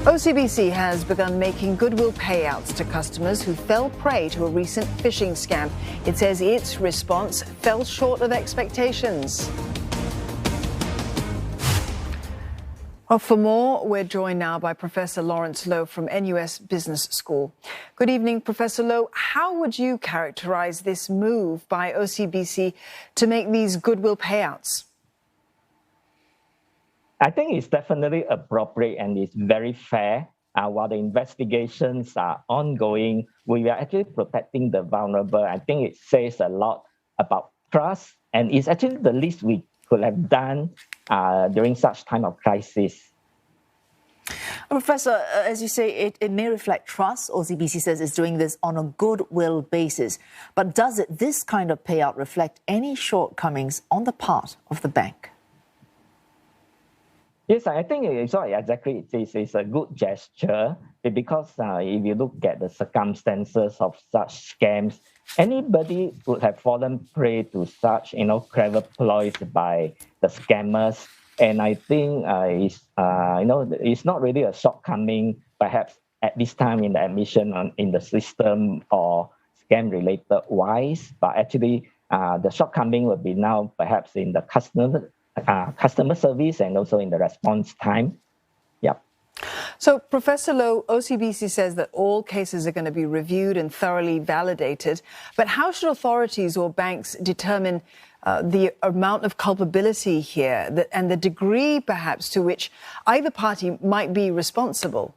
OCBC has begun making goodwill payouts to customers who fell prey to a recent phishing scam. It says its response fell short of expectations. Well, for more, we're joined now by Professor Lawrence Loh from NUS Business School. Good evening, Professor Loh. How would you characterize this move by OCBC to make these goodwill payouts? I think it's definitely appropriate and it's very fair. While the investigations are ongoing, we are actually protecting the vulnerable. I think it says a lot about trust, and it's actually the least we could have done during such time of crisis. Professor, as you say, it may reflect trust. OCBC says it's doing this on a goodwill basis. But does this kind of payout reflect any shortcomings on the part of the bank? Yes, I think it's not exactly. It's a good gesture because if you look at the circumstances of such scams, anybody would have fallen prey to such clever ploys by the scammers. And I think it's not really a shortcoming, perhaps at this time in the admission in the system or scam related wise, but actually the shortcoming would be now perhaps in the customer service and also in the response time. Yeah. So, Professor Loh, OCBC says that all cases are going to be reviewed and thoroughly validated. But how should authorities or banks determine the amount of culpability here and the degree, perhaps, to which either party might be responsible?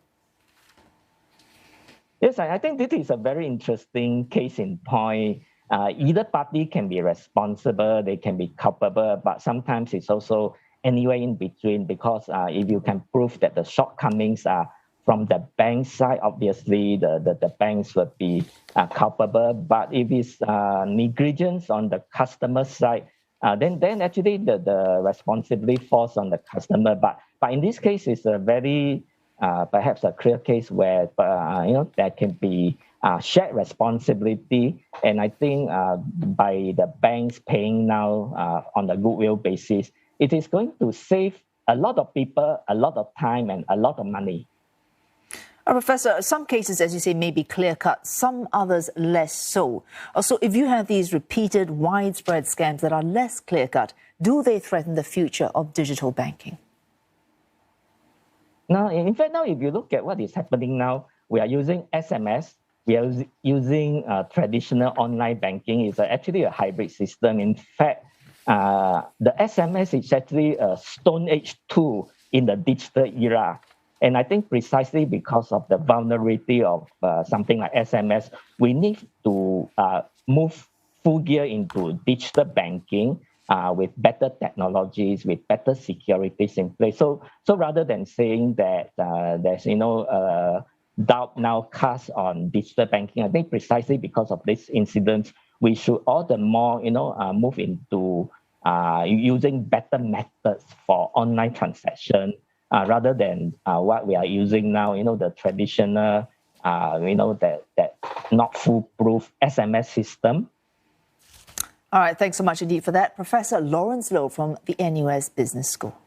Yes, I think this is a very interesting case in point. Either party can be responsible, they can be culpable, but sometimes it's also anywhere in between because if you can prove that the shortcomings are from the bank side, obviously the banks would be culpable. But if it's negligence on the customer side, then actually the responsibility falls on the customer. But in this case, it's a very perhaps a clear case where there can be shared responsibility, and I think by the banks paying now on the goodwill basis, it is going to save a lot of people, a lot of time, and a lot of money. Professor, some cases, as you say, may be clear-cut, some others less so. Also, if you have these repeated, widespread scams that are less clear-cut, do they threaten the future of digital banking? Now, in fact, if you look at what is happening now, we are using SMS. We are using traditional online banking. It's actually a hybrid system. In fact, the SMS is actually a Stone Age tool in the digital era. And I think precisely because of the vulnerability of something like SMS, we need to move full gear into digital banking with better technologies, with better securities in place. So rather than saying that there's doubt now cast on digital banking, I think precisely because of this incident, we should all the more move into using better methods for online transaction rather than what we are using now, the traditional that not foolproof SMS system. All right, thanks so much indeed for that. Professor Lawrence Loh from the NUS Business School.